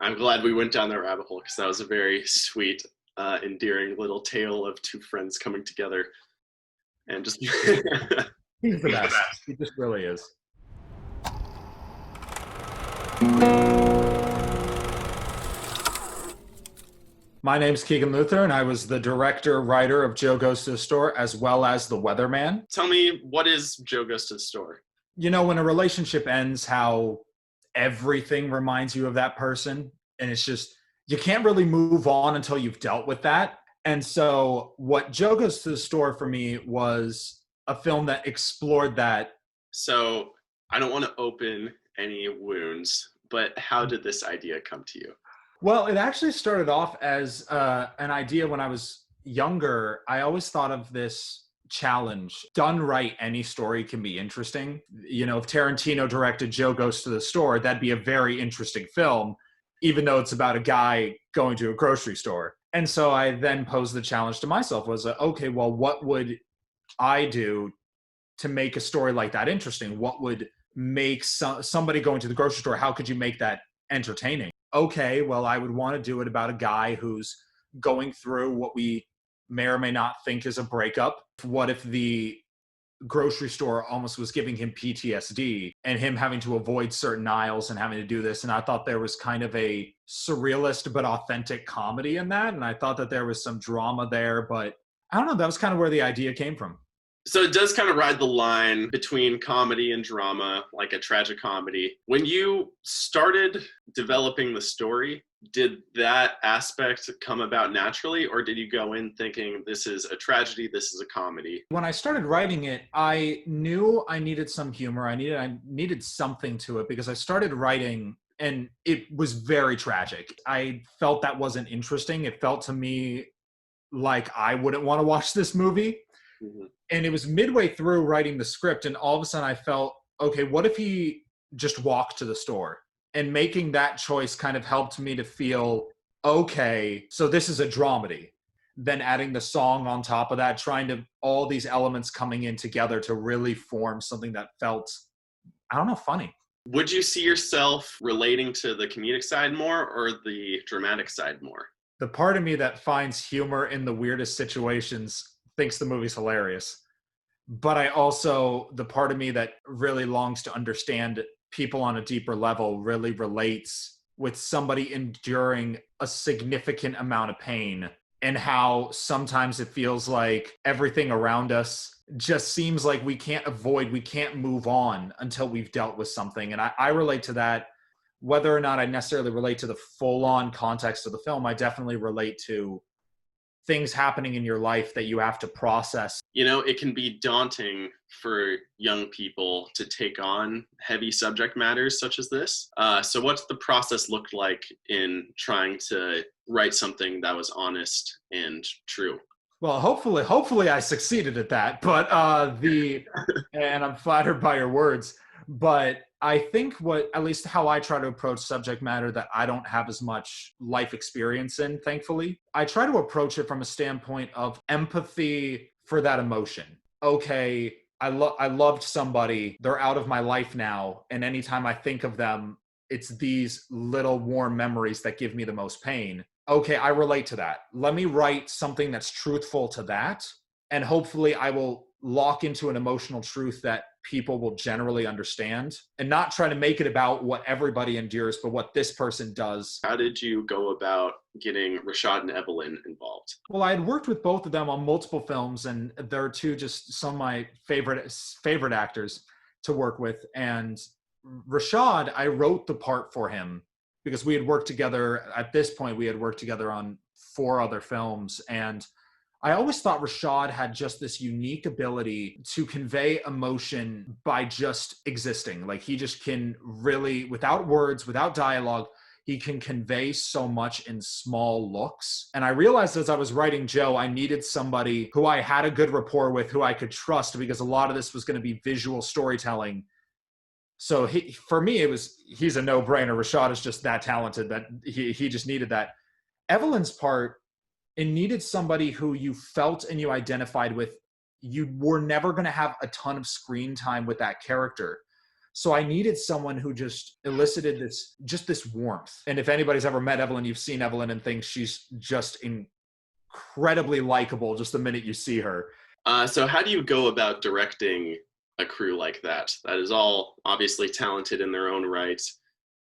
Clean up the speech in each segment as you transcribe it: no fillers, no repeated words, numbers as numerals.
I'm glad we went down that rabbit hole because that was a very sweet, endearing little tale of two friends coming together and just. He's the best. He just really is. My name's Keegan Luther, and I was the director, writer of Joe Goes to the Store, as well as the weatherman. Tell me, what is Joe Goes to the Store? You know, when a relationship ends, how everything reminds you of that person, and it's just, you can't really move on until you've dealt with that. And so what Joe Goes to the Store for me was a film that explored that. So I don't want to open any wounds, but how did this idea come to you? Well, it actually started off as an idea when I was younger. I always thought of this challenge. Done right, any story can be interesting. You know, if Tarantino directed Joe Goes to the Store, that'd be a very interesting film, even though it's about a guy going to a grocery store. And so I then posed the challenge to myself was, okay, well, what would I do to make a story like that interesting? What would make somebody going to the grocery store, how could you make that entertaining? Okay, well, I would want to do it about a guy who's going through what we may or may not think is a breakup. What if the grocery store almost was giving him PTSD and him having to avoid certain aisles and having to do this? And I thought there was kind of a surrealist but authentic comedy in that. And I thought that there was some drama there, but I don't know, that was kind of where the idea came from. So it does kind of ride the line between comedy and drama, like a tragic comedy. When you started developing the story, did that aspect come about naturally, or did you go in thinking this is a tragedy, this is a comedy? When I started writing it, I knew I needed some humor. I needed something to it because I started writing and it was very tragic. I felt that wasn't interesting. It felt to me like I wouldn't want to watch this movie. Mm-hmm. And it was midway through writing the script, and all of a sudden I felt, okay, what if he just walked to the store? And making that choice kind of helped me to feel, okay, so this is a dramedy. Then adding the song on top of that, trying to, all these elements coming in together to really form something that felt, I don't know, funny. Would you see yourself relating to the comedic side more or the dramatic side more? The part of me that finds humor in the weirdest situations thinks the movie's hilarious. But I also, the part of me that really longs to understand people on a deeper level really relates with somebody enduring a significant amount of pain and how sometimes it feels like everything around us just seems like we can't move on until we've dealt with something. And I relate to that. Whether or not I necessarily relate to the full-on context of the film, I definitely relate to things happening in your life that you have to process. You know, it can be daunting for young people to take on heavy subject matters such as this. So what's the process looked like in trying to write something that was honest and true? Well, hopefully I succeeded at that, but and I'm flattered by your words, but I think at least how I try to approach subject matter that I don't have as much life experience in, thankfully, I try to approach it from a standpoint of empathy for that emotion. Okay, I loved somebody, they're out of my life now, and anytime I think of them, it's these little warm memories that give me the most pain. Okay, I relate to that. Let me write something that's truthful to that, and hopefully I will lock into an emotional truth that people will generally understand and not try to make it about what everybody endures, but what this person does. How did you go about getting Rashad and Evelyn involved? Well, I had worked with both of them on multiple films, and they're two just some of my favorite actors to work with. And Rashad, I wrote the part for him because we had worked together. At this point, we had worked together on 4 other films, and I always thought Rashad had just this unique ability to convey emotion by just existing. Like he just can really, without words, without dialogue, he can convey so much in small looks. And I realized as I was writing Joe, I needed somebody who I had a good rapport with, who I could trust, because a lot of this was going to be visual storytelling. So for me, he's a no-brainer. Rashad is just that talented that he just needed that. Evelyn's part, it needed somebody who you felt and you identified with. You were never going to have a ton of screen time with that character. So I needed someone who just elicited this warmth. And if anybody's ever met Evelyn, you've seen Evelyn and think she's just incredibly likable just the minute you see her. So how do you go about directing a crew like that? That is all obviously talented in their own right.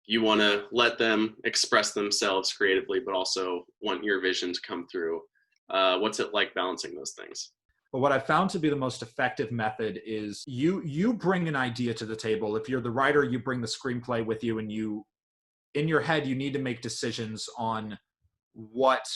You want to let them express themselves creatively, but also want your vision to come through. What's it like balancing those things? But what I found to be the most effective method is you bring an idea to the table. If you're the writer, you bring the screenplay with you, and in your head, you need to make decisions on what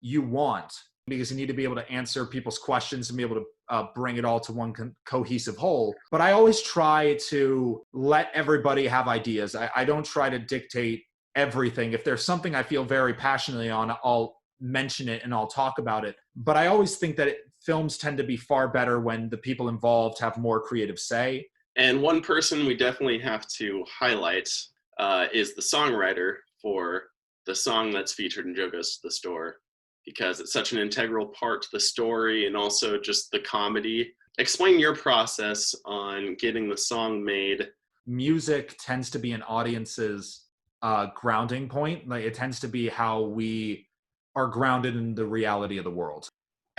you want, because you need to be able to answer people's questions and be able to bring it all to one cohesive whole. But I always try to let everybody have ideas. I don't try to dictate everything. If there's something I feel very passionately on, I'll mention it and I'll talk about it. But I always think that films tend to be far better when the people involved have more creative say. And one person we definitely have to highlight is the songwriter for the song that's featured in Joe Goes to the Store, because it's such an integral part to the story and also just the comedy. Explain your process on getting the song made. Music tends to be an audience's grounding point. Like, it tends to be how we are grounded in the reality of the world.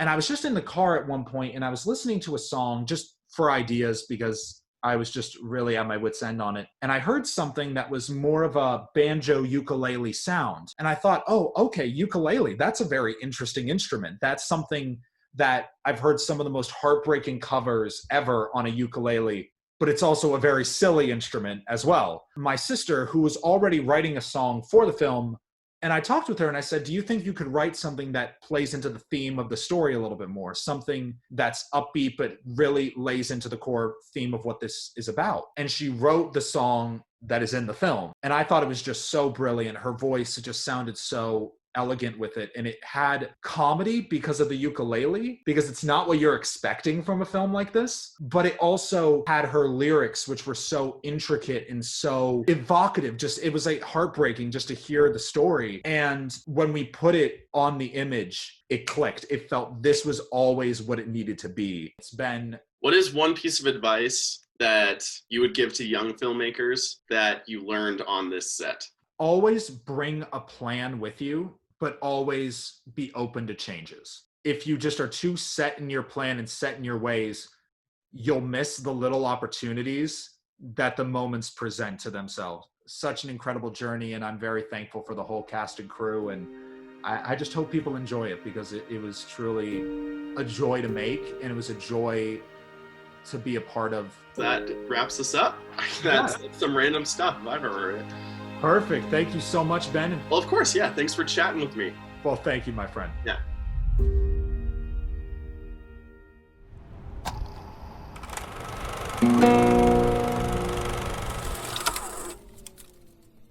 And I was just in the car at one point and I was listening to a song just for ideas because I was just really at my wit's end on it. And I heard something that was more of a banjo ukulele sound. And I thought, oh, okay, ukulele, that's a very interesting instrument. That's something that I've heard some of the most heartbreaking covers ever on a ukulele, but it's also a very silly instrument as well. My sister, who was already writing a song for the film, and I talked with her and I said, do you think you could write something that plays into the theme of the story a little bit more? Something that's upbeat, but really lays into the core theme of what this is about. And she wrote the song that is in the film. And I thought it was just so brilliant. Her voice just sounded so elegant with it. And it had comedy because of the ukulele, because it's not what you're expecting from a film like this. But it also had her lyrics, which were so intricate and so evocative. Just, it was like heartbreaking just to hear the story. And when we put it on the image, it clicked. It felt this was always what it needed to be. It's been... What is one piece of advice that you would give to young filmmakers that you learned on this set? Always bring a plan with you, but always be open to changes. If you just are too set in your plan and set in your ways, you'll miss the little opportunities that the moments present to themselves. Such an incredible journey, and I'm very thankful for the whole cast and crew, and I just hope people enjoy it, because it was truly a joy to make, and it was a joy to be a part of. That wraps us up. That's some random stuff if I've ever heard it. Perfect. Thank you so much, Ben. Well, of course, yeah. Thanks for chatting with me. Well, thank you, my friend. Yeah.